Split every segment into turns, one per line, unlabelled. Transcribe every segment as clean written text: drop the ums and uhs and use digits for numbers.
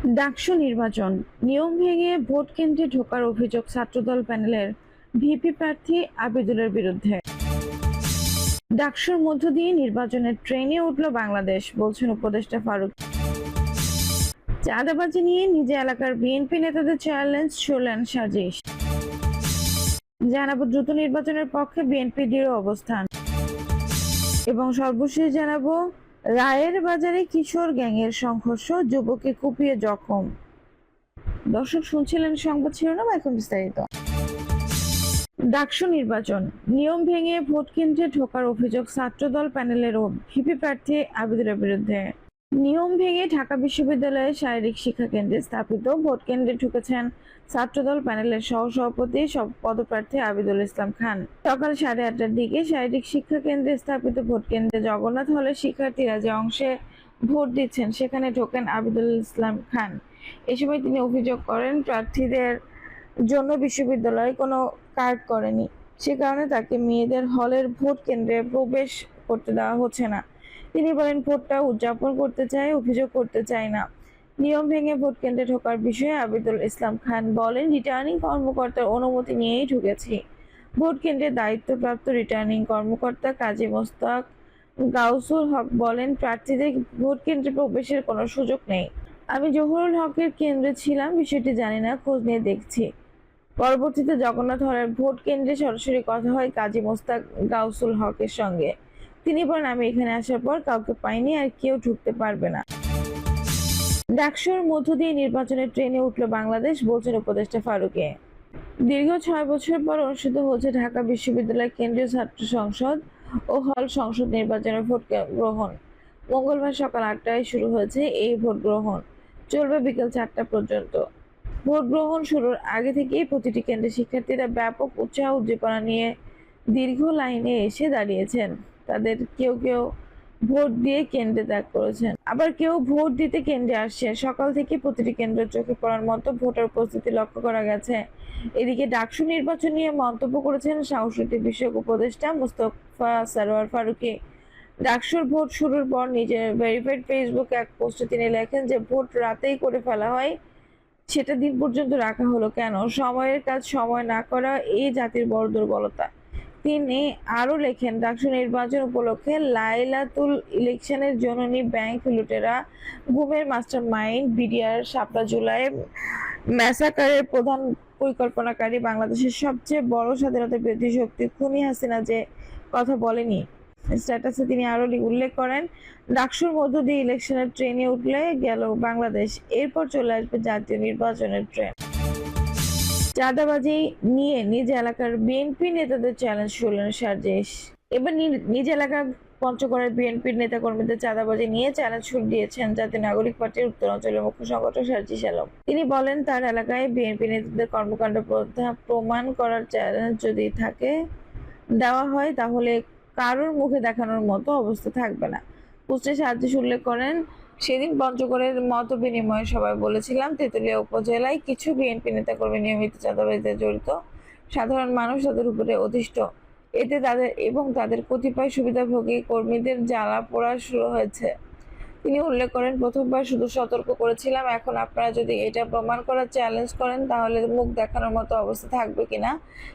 ডাকসু নির্বাচন নিয়ম ভেঙে ভোট কেন্দ্রে ঢোকার অভিযোগ ছাত্রদল প্যানেলের ভিপি প্রার্থী আবিদুলের বিরুদ্ধে। ডাকসুর মধ্য দিয়ে নির্বাচনের ট্রেনে উঠল বাংলাদেশ, বলছেন উপদেষ্টা ফারুক। চাঁদাবাজি নিয়ে নিজ এলাকার বিএনপি নেতাদের চ্যালেঞ্জ ছুড়লেন সাজিশ। জানাবো দ্রুত নির্বাচনের পক্ষে বিএনপি দৃঢ় অবস্থান এবং সর্বশেষ জানাবো রায়ের বাজারে কিশোর গ্যাংয়ের সংঘর্ষ, যুবককে কুপিয়ে জখম। দর্শক শুনছিলেন সংবাদ শিরোনাম, এখন বিস্তারিত। ডাকসু নির্বাচন নিয়ম ভেঙে ভোট কেন্দ্রে ঢোকার অভিযোগ ছাত্রদল প্যানেলের ভিপি প্রার্থী আবিদুলের বিরুদ্ধে। নিয়ম ভেঙে ঢাকা বিশ্ববিদ্যালয়ের শারীরিক শিক্ষা কেন্দ্রে স্থাপিত ভোট কেন্দ্রে ঢুকেছেন ছাত্রদল প্যানেলের সহসভাপতি পদপ্রার্থী আবিদুল ইসলাম খান। সকাল 8:30টার দিকে শারীরিক শিক্ষা কেন্দ্রে স্থাপিত ভোট কেন্দ্রে জগন্নাথ হলের শিক্ষার্থীরা যে অংশে ভোট দিচ্ছেন সেখানে ঢোকেন আবিদুল ইসলাম খান। এ সময় তিনি অভিযোগ করেন, প্রার্থীদের জন্য বিশ্ববিদ্যালয় কোনো কার্ড করেনি, সে কারণে তাকে মেয়েদের হলের ভোট কেন্দ্রে প্রবেশ করতে দেওয়া হচ্ছে না। তিনি বলেন, ভোটটা উদযাপন করতে চাই, অভিযোগ করতে চাই না। নিয়ম ভেঙে ভোট কেন্দ্রে ঢোকার বিষয়ে আবিদুল ইসলাম খান বলেন, রিটার্নিং কর্মকর্তার অনুমতি নিয়েই ঢুকেছি। ভোট কেন্দ্রের দায়িত্বপ্রাপ্ত রিটার্নিং কর্মকর্তা কাজী মোস্তাক গাউসুল হক বলেন, প্রার্থীদের ভোট কেন্দ্রে প্রবেশের কোনো সুযোগ নেই। আমি জহুরুল হকের কেন্দ্রে ছিলাম, বিষয়টি জানি না, খোঁজ নিয়ে দেখছি। পরবর্তীতে জগন্নাথ হলের ভোট কেন্দ্রে সরাসরি কথা হয় কাজী মোস্তাক গাউসুল হকের সঙ্গে। তিনি বলেন, আমি এখানে আসার পর কাউকে পাইনি, আর কেউ ঢুকতে পারবে না। ডাকসুর মধ্য দিয়ে নির্বাচনের ট্রেনে উঠল বাংলাদেশ, বলছেন উপদেষ্টা ফারুকে। দীর্ঘ 6 বছর পর অনুষ্ঠিত হচ্ছে ঢাকা বিশ্ববিদ্যালয় কেন্দ্রীয় ছাত্র সংসদ ও হল সংসদ নির্বাচনের ভোট গ্রহণ। মঙ্গলবার সকাল 8টায় শুরু হয়েছে এই ভোট গ্রহণ, চলবে বিকেল 4টা পর্যন্ত। ভোট গ্রহণ শুরুর আগে থেকেই প্রতিটি কেন্দ্রে শিক্ষার্থীরা ব্যাপক উৎসাহ উদ্দীপনা নিয়ে দীর্ঘ লাইনে এসে দাঁড়িয়েছেন। তাদের কেউ কেউ ভোট দিয়ে কেন্দ্রে ত্যাগ করেছেন, আবার কেউ ভোট দিতে কেন্দ্রে আসছে। সকাল থেকে প্রতিটি কেন্দ্রে চোখে পড়ার মতো ভোটার উপস্থিতি লক্ষ্য করা গেছে। এদিকে ডাকসু নির্বাচন নিয়ে মন্তব্য করেছেন সাংস্কৃতিক বিষয়ক উপদেষ্টা মোস্তফা সরোয়ার ফারুকী। ডাকসুর ভোট শুরুর পর নিজের ভেরিফাইড ফেসবুক এক পোস্টে তিনি লেখেন যে ভোট রাতেই করে ফেলা হয়, সেটা দিন পর্যন্ত রাখা হলো কেন? সময়ের কাজ সময় না করা এই জাতির বড় দুর্বলতা। তিনি আরো লেখেন, ডাকসু নির্বাচন উপলক্ষে লাইলাতুল ইলেকশনের জননী ব্যাংক লুটেরা, গুমের মাস্টার মাইন্ড বিডিআর শাপলা জুলাই ম্যাসাকারের প্রধান পরিকল্পনাকারী, বাংলাদেশের সবচেয়ে বড় স্বাধীনতা বিরোধী শক্তি খুনি হাসিনা যে কথা বলেনি। স্ট্যাটাসে তিনি আরো উল্লেখ করেন, ডাকসুর মধ্য দিয়ে ইলেকশনের ট্রেনে উঠলে গেল বাংলাদেশ, এরপর চলে আসবে জাতীয় নির্বাচনের ট্রেন। চাঁদাবাজি নিয়ে নিজ এলাকার বিএনপি নেতাদের চ্যালেঞ্জ ছুড়লেন সাজিশ। এবার নিজ এলাকার পঞ্চগড়ের বিএনপির নেতাকর্মীদের চাঁদাবাজি নিয়ে চ্যালেঞ্জ ছুড়ে দিয়েছেন জাতীয় নাগরিক পার্টির উত্তরাঞ্চলের মুখ্য সংগঠক সাজিশ আলম। তিনি বলেন, তার এলাকায় বিএনপি নেতাদের কর্মকাণ্ড প্রমাণ করার চ্যালেঞ্জ যদি থাকে দেওয়া হয়, তাহলে কারোর মুখে দেখানোর মতো অবস্থা থাকবে না। পোস্টে সাজিশ উল্লেখ করেন, সেদিন পঞ্চগড়ের মত বিনিময় সভায় বলেছিলাম, তেঁতুলিয়া উপজেলায় কিছু বিএনপি নেতাকর্মী নিয়মিত চাঁদাবাজিতে জড়িত, সাধারণ মানুষ তাদের উপরে অতিষ্ঠ, এতে তাদের কতিপয় সুবিধাভোগী কর্মীদের জ্বালা পোড়া শুরু হয়েছে। তিনি উল্লেখ করেন, প্রথমবার শুধু সতর্ক করেছিলাম, এখন আপনারা যদি এটা প্রমাণ করার চ্যালেঞ্জ করেন তাহলে মুখ দেখানোর মতো অবস্থা থাকবে কিনা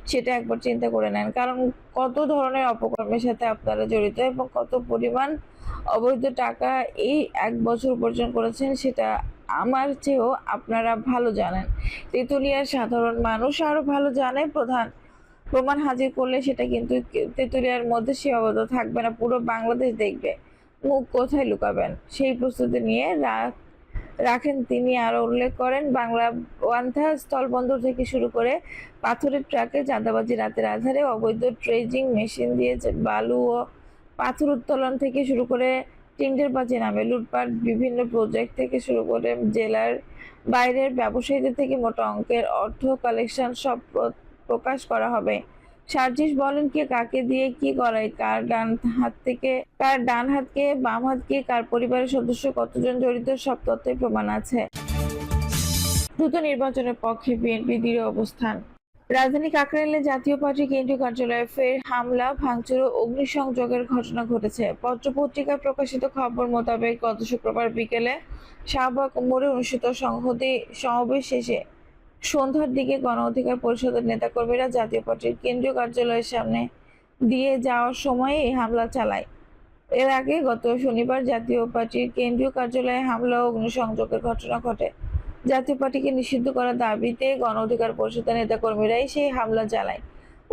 সেটা একবার চিন্তা করে নেন। কারণ কত ধরনের অপকর্মের সাথে আপনারা জড়িত এবং কত পরিমাণ অবৈধ টাকা এই 1 বছর উপার্জন করেছেন সেটা আমার চেয়েও আপনারা ভালো জানেন। তেঁতুলিয়ার সাধারণ মানুষ আরো ভালো জানে। প্রমাণ হাজির করলে সেটা কিন্তু তেঁতুলিয়ার মধ্যে সীমাবদ্ধ থাকবে না, পুরো বাংলাদেশ দেখবে। মুখ কোথায় লুকাবেন সেই প্রস্তুতি নিয়ে রাখেন। তিনি আরো উল্লেখ করেন, বাংলা ওয়ান্থা স্থলবন্দর থেকে শুরু করে পাথরের ট্রাকে চাঁদাবাজি, রাতের আধারে অবৈধ ড্রেজিং মেশিন দিয়ে বালু ও পাথর উত্তোলন থেকে শুরু করে টেন্ডারবাজি নামে লুটপাট, বিভিন্ন প্রজেক্ট থেকে শুরু করে জেলার বাইরের ব্যবসায়ীদের থেকে মোটা অঙ্কের অর্থ কালেকশন সব প্রকাশ করা হবে। সার্জিস বলেন, কে কাকে দিয়ে কি করায়, কার ডান হাতকে বাম হাতকে, কার পরিবারের সদস্য কতজন জড়িত, সব তথ্যই প্রমাণ আছে। দ্রুত নির্বাচনের পক্ষে বিএনপি দৃঢ় অবস্থান। রাজধানী কাকরাইলে জাতীয় পার্টির কেন্দ্রীয় কার্যালয়ে ফের হামলা, ভাঙচুর ও অগ্নিসংযোগের ঘটনা ঘটেছে। পত্রপত্রিকায় প্রকাশিত খবর মোতাবেক গত শুক্রবার বিকেলে শাহবাগ মোড়ে অনুষ্ঠিত সংহতি সমাবেশ শেষে সন্ধ্যার দিকে গণ অধিকার পরিষদের নেতাকর্মীরা জাতীয় পার্টির কেন্দ্রীয় কার্যালয়ের সামনে দিয়ে যাওয়ার সময় এই হামলা চালায়। এর আগে গত শনিবার জাতীয় পার্টির কেন্দ্রীয় কার্যালয়ে হামলা ও অগ্নিসংযোগের ঘটনা ঘটে। জাতীয় পার্টিকে নিষিদ্ধ করার দাবিতে গণ অধিকার পরিষদের নেতাকর্মীরাই সেই হামলা চালায়।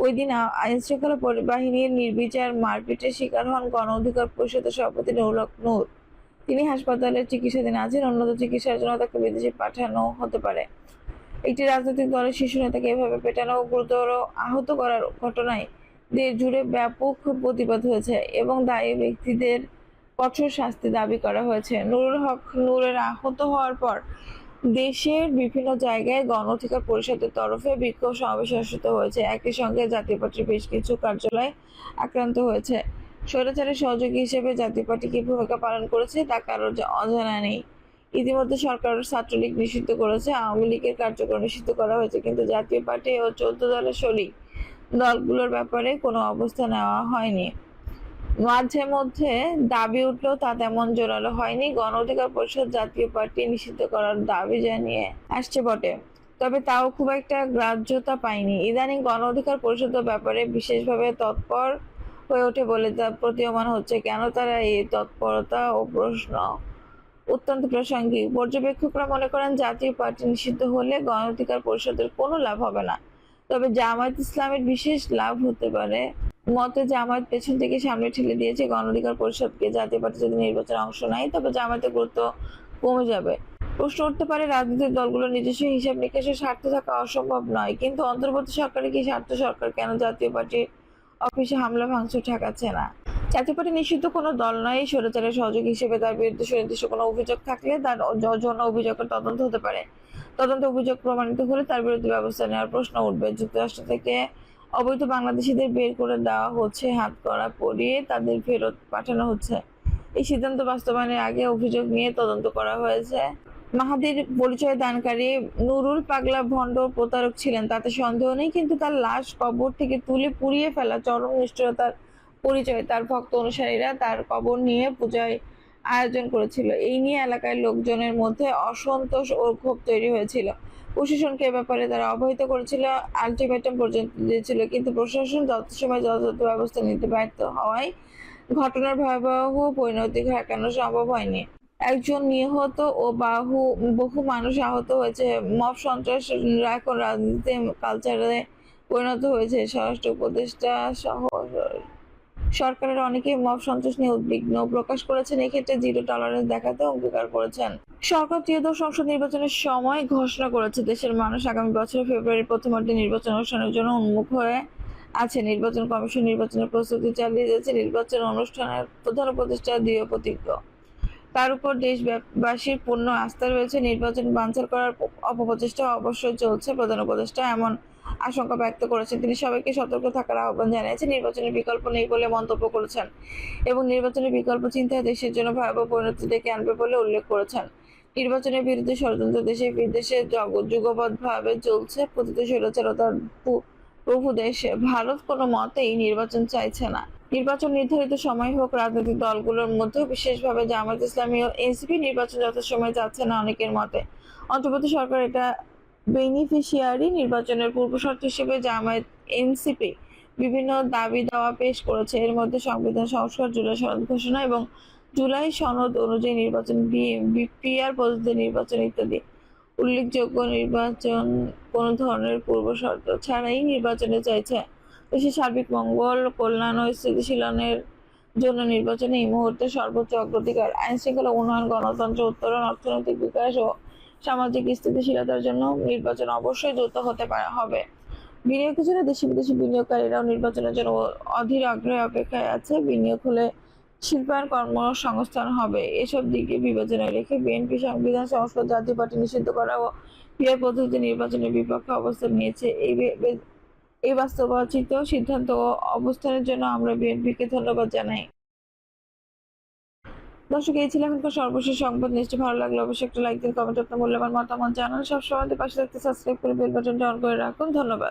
ওই দিন আইনশৃঙ্খলা বাহিনীর নির্বিচার মারপিটের শিকার হন গণ অধিকার পরিষদের সভাপতি নুরুল হক নূর। তিনি হাসপাতালে চিকিৎসাধীন আছেন। উন্নত চিকিৎসার জন্য তাকে বিদেশে পাঠানো হতে পারে। একটি রাজনৈতিক দলের শীর্ষ নেতাকে এভাবে পেটানো ও গুরুতর আহত করার ঘটনায় দেশ জুড়ে ব্যাপক প্রতিবাদ হয়েছে এবং দায়ী ব্যক্তিদের কঠোর শাস্তি দাবি করা হয়েছে। নুরুল হক নূরের আহত হওয়ার পর দেশের বিভিন্ন জায়গায় গণ অধিকার পরিষদের তরফে বিক্ষোভ সমাবেশ অনুষ্ঠিত হয়েছে। একই সঙ্গে জাতীয় পার্টির বেশ কিছু কার্যালয় আক্রান্ত হয়েছে। স্বৈরাচারের সহযোগী হিসেবে জাতীয় পার্টি কি ভূমিকা পালন করেছে তা কারোর অজানা নেই। ইতিমধ্যে সরকার ছাত্রলীগ নিষিদ্ধ করেছে, আওয়ামী লীগের কার্যক্রম নিষিদ্ধ করা হয়েছে, কিন্তু জাতীয় পার্টি ও 14 দলের শরিক দলগুলোর ব্যাপারে কোনো অবস্থা নেওয়া হয়নি। মাঝে মধ্যে দাবি উঠলেও তা তেমন জোরালো হয়নি। গণ অধিকার পরিষদ জাতীয় পার্টি নিষিদ্ধ করার দাবি জানিয়ে আসছে বটে, তবে তাও খুব একটা গ্রাহ্যতা পায়নি। ইদানিং গণ অধিকার পরিষদের ব্যাপারে বিশেষভাবে তৎপর হয়ে ওঠে বলে তা প্রতীয়মান হচ্ছে। কেন তারা এই তৎপরতা ও প্রশ্ন অত্যন্ত প্রাসঙ্গিক। পর্যবেক্ষকরা মনে করেন জাতীয় পার্টি নিষিদ্ধ হলে গণ অধিকার পরিষদের কোনো লাভ হবে না, তবে জামায়াত ইসলামের বিশেষ লাভ হতে পারে। মতে জামায়াত পেছন থেকে সামনে ঠেলে দিয়েছে গণ অধিকার পরিষদকে। জাতীয় পার্টি যদি নির্বাচনে অংশ নেয় তবে জামায়াতের গুরুত্ব কমে যাবে। প্রশ্ন উঠতে পারে, রাজনৈতিক দলগুলোর নিজস্ব হিসাব নিকাশের স্বার্থ থাকা অসম্ভব নয়, কিন্তু অন্তর্বর্তী সরকারের কি স্বার্থ? সরকার কেন জাতীয় পার্টির অফিসে হামলা ভাঙচুর ঠেকাচ্ছে না? জাতীয় পার্টি নিষিদ্ধ কোনো দল নয়। স্বৈরাচারের সহযোগী হিসেবে তার বিরুদ্ধে সুনির্দিষ্ট কোনো অভিযোগ থাকলে তার জন্য অভিযোগের তদন্ত হতে পারে। তদন্ত অভিযোগ প্রমাণিত হলে তার বিরুদ্ধে ব্যবস্থা নেওয়ার প্রশ্ন উঠবে। যুক্তরাষ্ট্র থেকে অবৈধ বাংলাদেশিদের বের করে দেওয়া হচ্ছে, হাতকড়া পরিয়ে তাদের ফেরত পাঠানো হচ্ছে। এই সিদ্ধান্ত বাস্তবায়নের আগে অভিযোগ নিয়ে তদন্ত করা হয়েছে। মাহাদির পরিচয় দানকারী নুরুল পাগলা ভণ্ড প্রতারক ছিলেন, তাতে সন্দেহ নেই, কিন্তু তার লাশ কবর থেকে তুলে পুড়িয়ে ফেলা চরম নিষ্ঠুরতার পরিচয়। তার ভক্ত অনুসারীরা তার কবর নিয়ে পূজায় আয়োজন করেছিল। এই নিয়ে এলাকার লোকজনের মধ্যে অসন্তোষ ও ক্ষোভ তৈরি হয়েছিল। প্রশাসনকে এ ব্যাপারে তারা অবহিত করেছিল, আলটিমেটাম পর্যন্ত দিয়েছিল, কিন্তু প্রশাসন যথাসময়ে যথাযথ ব্যবস্থা নিতে ব্যর্থ হওয়ায় ঘটনার ভয়াবহ পরিণতি ঠেকানো সম্ভব হয়নি। একজন নিহত ও বহু মানুষ আহত হয়েছে। মব সন্ত্রাস এখন রাজনীতিতে কালচারে পরিণত হয়েছে। স্বরাষ্ট্র উপদেষ্টা সহ সরকারের অনেকেই মব সন্ত্রাস নিয়ে উদ্বিগ্ন প্রকাশ করেছেন। এক্ষেত্রে জিরো টলারেন্স দেখাতে অঙ্গীকার করেছেন। সরকার ত্রয়োদশ সংসদ নির্বাচনের সময় ঘোষণা করেছে দেশের মানুষ আগামী বছরের ফেব্রুয়ারির প্রথমার্ধে নির্বাচন অনুষ্ঠানের জন্য উন্মুখ হয়ে আছে। নির্বাচন কমিশন নির্বাচনের প্রস্তুতি চালিয়ে যাচ্ছে। নির্বাচন অনুষ্ঠানের প্রধান উপদেষ্টা দৃঢ় প্রতিজ্ঞ। তার উপর দেশবাসীর পূর্ণ আস্থা রয়েছে। নির্বাচন বানচাল করার অপপ্রচেষ্টা অবশ্যই চলছে। প্রধান উপদেষ্টা এমন আশঙ্কা ব্যক্ত করেছেন। তিনি সবাইকে সতর্ক থাকার আহ্বান জানিয়েছেন। নির্বাচনের বিকল্প নেই বলে মন্তব্য করেছেন এবং নির্বাচনের বিকল্প চিন্তায় দেশের জন্য ভয়াবহ পরিণতি ডেকে আনবে বলে উল্লেখ করেছেন। নির্বাচনের বিরুদ্ধে ষড়যন্ত্র দেশে বিদেশে যুগপৎভাবে চলছে। প্রতিটি স্বৈরাচার ও তার প্রভু দেশে ভারত কোনো মতেই নির্বাচন চাইছে না। নির্বাচন নির্ধারিত সময় হোক। রাজনৈতিক দলগুলোর মধ্যেও বিশেষভাবে জামায়াত ইসলামী ও এনসিপি নির্বাচন যথাসময়ে যাচ্ছে না অনেকের মতে। অন্তর্বর্তী সরকার এটা বেনিফিশিয়ারি। নির্বাচনের পূর্বশর্ত হিসেবে জামায়াত এনসিপি বিভিন্ন দাবি দাওয়া পেশ করেছে। এর মধ্যে সংবিধান সংস্কার, জুলাই সনদ ঘোষণা এবং জুলাই সনদ অনুযায়ী নির্বাচন, বিপিআর পদ্ধতি নির্বাচন ইত্যাদি। উল্লেখযোগ্য, নির্বাচন কোনো ধরনের পূর্বশর্ত ছাড়াই নির্বাচনে চাইছে। দেশের সার্বিক মঙ্গল, কল্যাণ ও স্থিতিশীলনের জন্য নির্বাচনে এই মুহূর্তে সর্বোচ্চ অগ্রাধিকার। আইন শৃঙ্খলা উন্নয়ন, গণতন্ত্র উত্তরণ, অর্থনৈতিক বিকাশ ও সামাজিক স্থিতিশীলতার জন্য নির্বাচন অবশ্যই দ্রুত হতে হবে। বিনিয়োগের জন্য দেশি বিদেশি বিনিয়োগকারীরাও নির্বাচনের জন্য অধীর আগ্রহে অপেক্ষায় আছে। বিনিয়োগ হলে শিল্পায়ন, কর্মসংস্থান হবে। এসব দিকে বিবেচনায় রেখে বিএনপি সংবিধান সংস্কার, জাতীয় পার্টি নিষিদ্ধ করা ও পিআর পদ্ধতিতে নির্বাচনের বিপক্ষে অবস্থান নিয়েছে। এই বাস্তবায়িত সিদ্ধান্ত ও অবস্থানের জন্য আমরা বিএনপিকে ধন্যবাদ জানাই। দর্শক, এই ছিল এখনকার সর্বশেষ সংবাদ। নিশ্চয়ই ভালো লাগলে অবশ্যই একটা লাইক দিন, কমেন্ট, আপনার মূল্যবান মতামত জানান। সবসময় পাশে থাকতে সাবস্ক্রাইব করে বেল বাটনটা অন করে রাখুন। ধন্যবাদ।